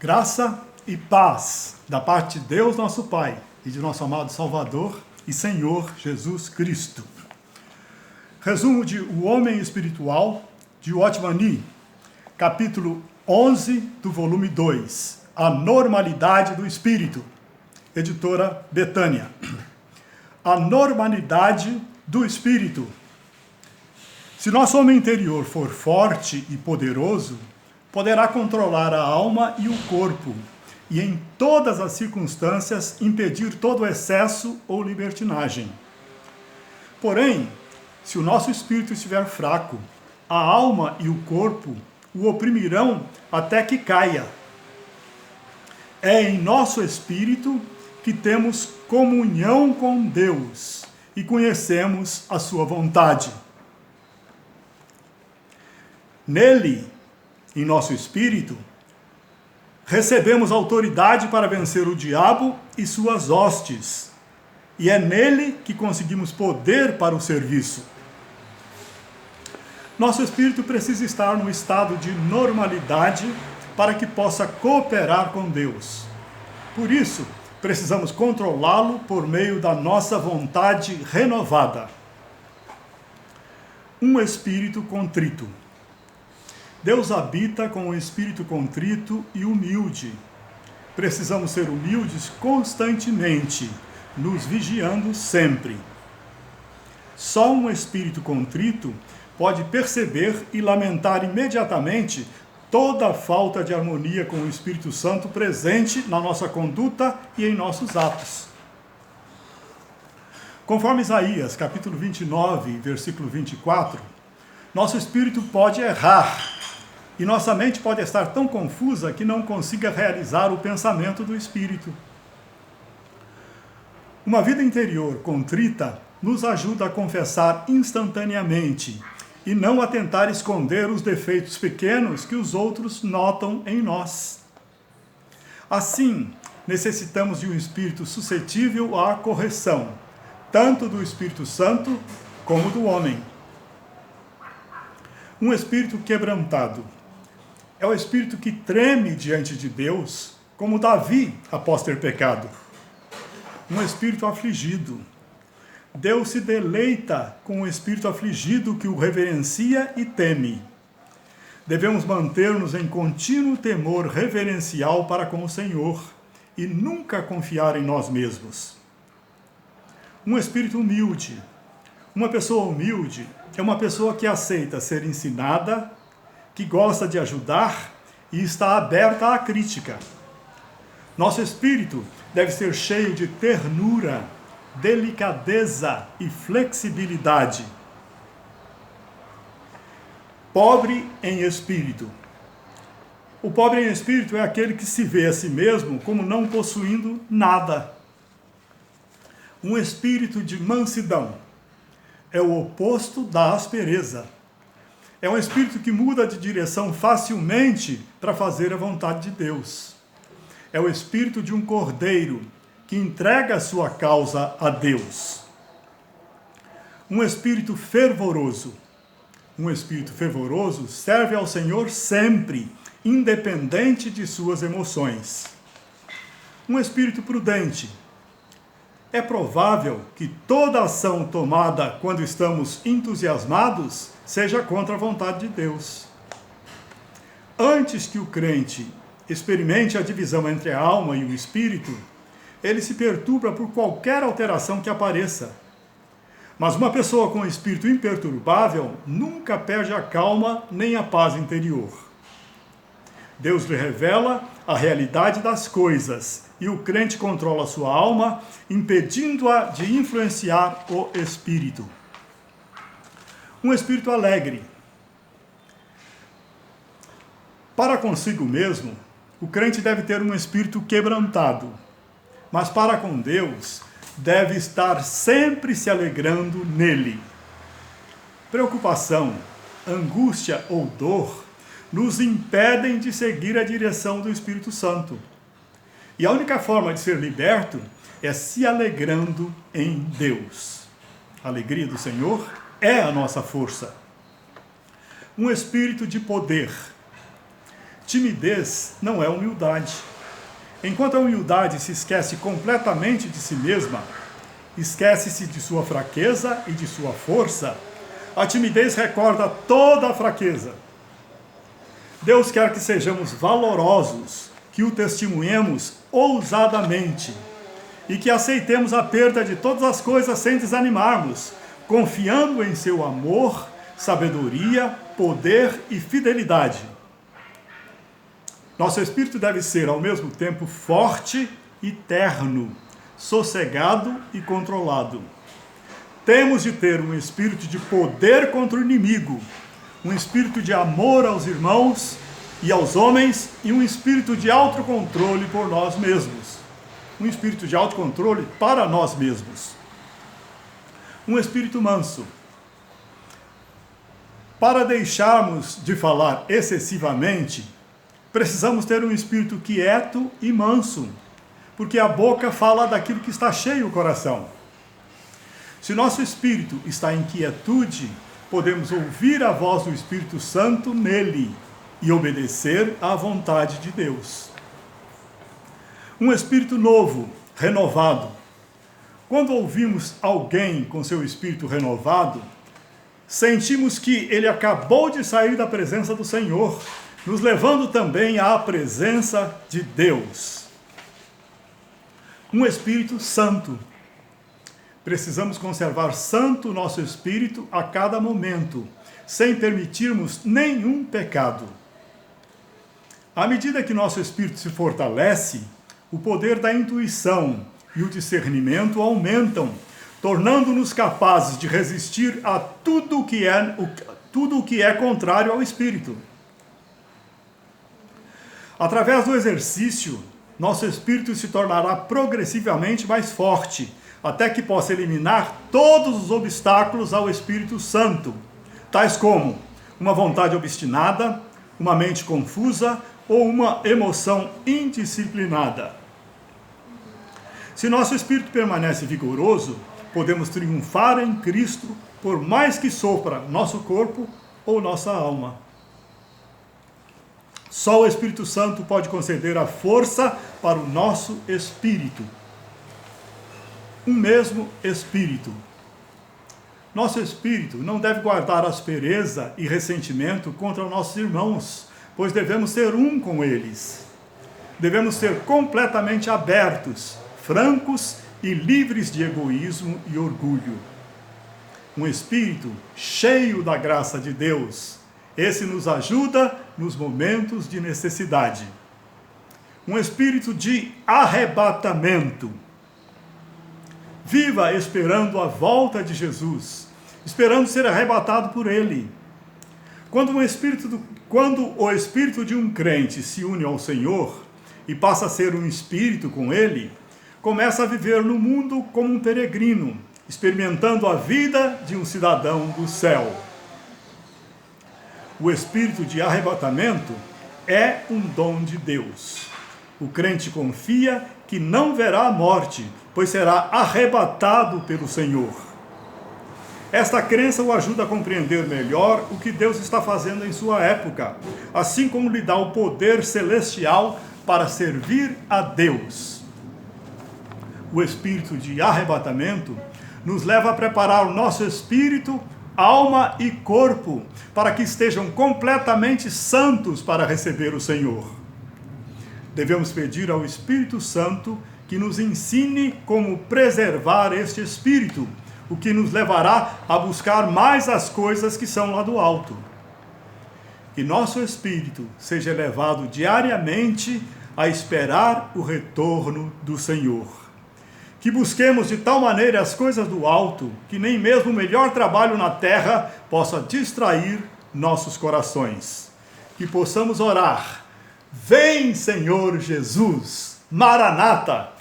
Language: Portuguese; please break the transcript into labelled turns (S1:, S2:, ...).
S1: Graça e paz da parte de Deus, nosso Pai, e de nosso amado Salvador e Senhor Jesus Cristo. Resumo de O Homem Espiritual, de Watchman Nee, capítulo 11 do volume 2, A Normalidade do Espírito, editora Betânia. A normalidade do Espírito. Se nosso homem interior for forte e poderoso, poderá controlar a alma e o corpo, e em todas as circunstâncias impedir todo excesso ou libertinagem. Porém, se o nosso espírito estiver fraco, a alma e o corpo o oprimirão até que caia. É em nosso espírito que temos comunhão com Deus e conhecemos a sua vontade. Nele, em nosso espírito, recebemos autoridade para vencer o diabo e suas hostes, e é nele que conseguimos poder para o serviço. Nosso espírito precisa estar no estado de normalidade para que possa cooperar com Deus. Por isso, precisamos controlá-lo por meio da nossa vontade renovada. Um espírito contrito. Deus habita com o espírito contrito e humilde. Precisamos ser humildes constantemente, nos vigiando sempre. Só um espírito contrito pode perceber e lamentar imediatamente toda a falta de harmonia com o Espírito Santo presente na nossa conduta e em nossos atos. Conforme Isaías, capítulo 29, versículo 24, nosso espírito pode errar, e nossa mente pode estar tão confusa que não consiga realizar o pensamento do Espírito. Uma vida interior contrita nos ajuda a confessar instantaneamente e não a tentar esconder os defeitos pequenos que os outros notam em nós. Assim, necessitamos de um espírito suscetível à correção, tanto do Espírito Santo como do homem. Um espírito quebrantado é o espírito que treme diante de Deus, como Davi após ter pecado. Um espírito afligido. Deus se deleita com o espírito afligido que o reverencia e teme. Devemos manter-nos em contínuo temor reverencial para com o Senhor e nunca confiar em nós mesmos. Um espírito humilde. Uma pessoa humilde é uma pessoa que aceita ser ensinada, que gosta de ajudar e está aberta à crítica. Nosso espírito deve ser cheio de ternura, delicadeza e flexibilidade. Pobre em espírito. O pobre em espírito é aquele que se vê a si mesmo como não possuindo nada. Um espírito de mansidão é o oposto da aspereza. É um espírito que muda de direção facilmente para fazer a vontade de Deus. É o espírito de um cordeiro que entrega a sua causa a Deus. Um espírito fervoroso. Um espírito fervoroso serve ao Senhor sempre, independente de suas emoções. Um espírito prudente. É provável que toda ação tomada quando estamos entusiasmados seja contra a vontade de Deus. Antes que o crente experimente a divisão entre a alma e o espírito, ele se perturba por qualquer alteração que apareça. Mas uma pessoa com espírito imperturbável nunca perde a calma nem a paz interior. Deus lhe revela a realidade das coisas e o crente controla sua alma, impedindo-a de influenciar o espírito. Um espírito alegre. Para consigo mesmo, o crente deve ter um espírito quebrantado, mas para com Deus, deve estar sempre se alegrando nele. Preocupação, angústia ou dor nos impedem de seguir a direção do Espírito Santo. E a única forma de ser liberto é se alegrando em Deus. A alegria do Senhor é a nossa força. Um espírito de poder. timidez não é humildade. Enquanto a humildade se esquece completamente de si mesma, esquece-se de sua fraqueza e de sua força, a timidez recorda toda a fraqueza. Deus quer que sejamos valorosos, que o testemunhemos ousadamente e que aceitemos a perda de todas as coisas sem desanimarmos, confiando em seu amor, sabedoria, poder e fidelidade. Nosso espírito deve ser, ao mesmo tempo, forte e terno, sossegado e controlado. Temos de ter um espírito de poder contra o inimigo, um espírito de amor aos irmãos e aos homens e um espírito de autocontrole por nós mesmos. Um espírito de autocontrole para nós mesmos. Um espírito manso. Para deixarmos de falar excessivamente, precisamos ter um espírito quieto e manso, porque a boca fala daquilo que está cheio o coração. Se nosso espírito está em quietude, podemos ouvir a voz do Espírito Santo nele e obedecer à vontade de Deus. Um espírito novo, renovado. Quando ouvimos alguém com seu espírito renovado, sentimos que ele acabou de sair da presença do Senhor, nos levando também à presença de Deus. Um espírito santo. Precisamos conservar santo o nosso espírito a cada momento, sem permitirmos nenhum pecado. À medida que nosso espírito se fortalece, o poder da intuição e o discernimento aumentam, tornando-nos capazes de resistir a tudo o que é contrário ao espírito. Através do exercício, nosso espírito se tornará progressivamente mais forte, até que possa eliminar todos os obstáculos ao Espírito Santo, tais como uma vontade obstinada, uma mente confusa ou uma emoção indisciplinada. Se nosso espírito permanece vigoroso, podemos triunfar em Cristo, por mais que sofra nosso corpo ou nossa alma. Só o Espírito Santo pode conceder a força para o nosso espírito. Um mesmo espírito. Nosso espírito não deve guardar aspereza e ressentimento contra nossos irmãos, pois devemos ser um com eles. Devemos ser completamente abertos, francos e livres de egoísmo e orgulho. Um espírito cheio da graça de Deus. Esse nos ajuda nos momentos de necessidade. Um espírito de arrebatamento. Viva esperando a volta de Jesus, esperando ser arrebatado por Ele. Quando o espírito de um crente se une ao Senhor e passa a ser um espírito com Ele, começa a viver no mundo como um peregrino, experimentando a vida de um cidadão do céu. O espírito de arrebatamento é um dom de Deus. O crente confia que não verá a morte, pois será arrebatado pelo Senhor. Esta crença o ajuda a compreender melhor o que Deus está fazendo em sua época, assim como lhe dá o poder celestial para servir a Deus. O espírito de arrebatamento nos leva a preparar o nosso espírito, alma e corpo para que estejam completamente santos para receber o Senhor. Devemos pedir ao Espírito Santo que nos ensine como preservar este espírito, o que nos levará a buscar mais as coisas que são lá do alto. Que nosso espírito seja elevado diariamente a esperar o retorno do Senhor. Que busquemos de tal maneira as coisas do alto, que nem mesmo o melhor trabalho na terra possa distrair nossos corações. Que possamos orar: Vem, Senhor Jesus, Maranata!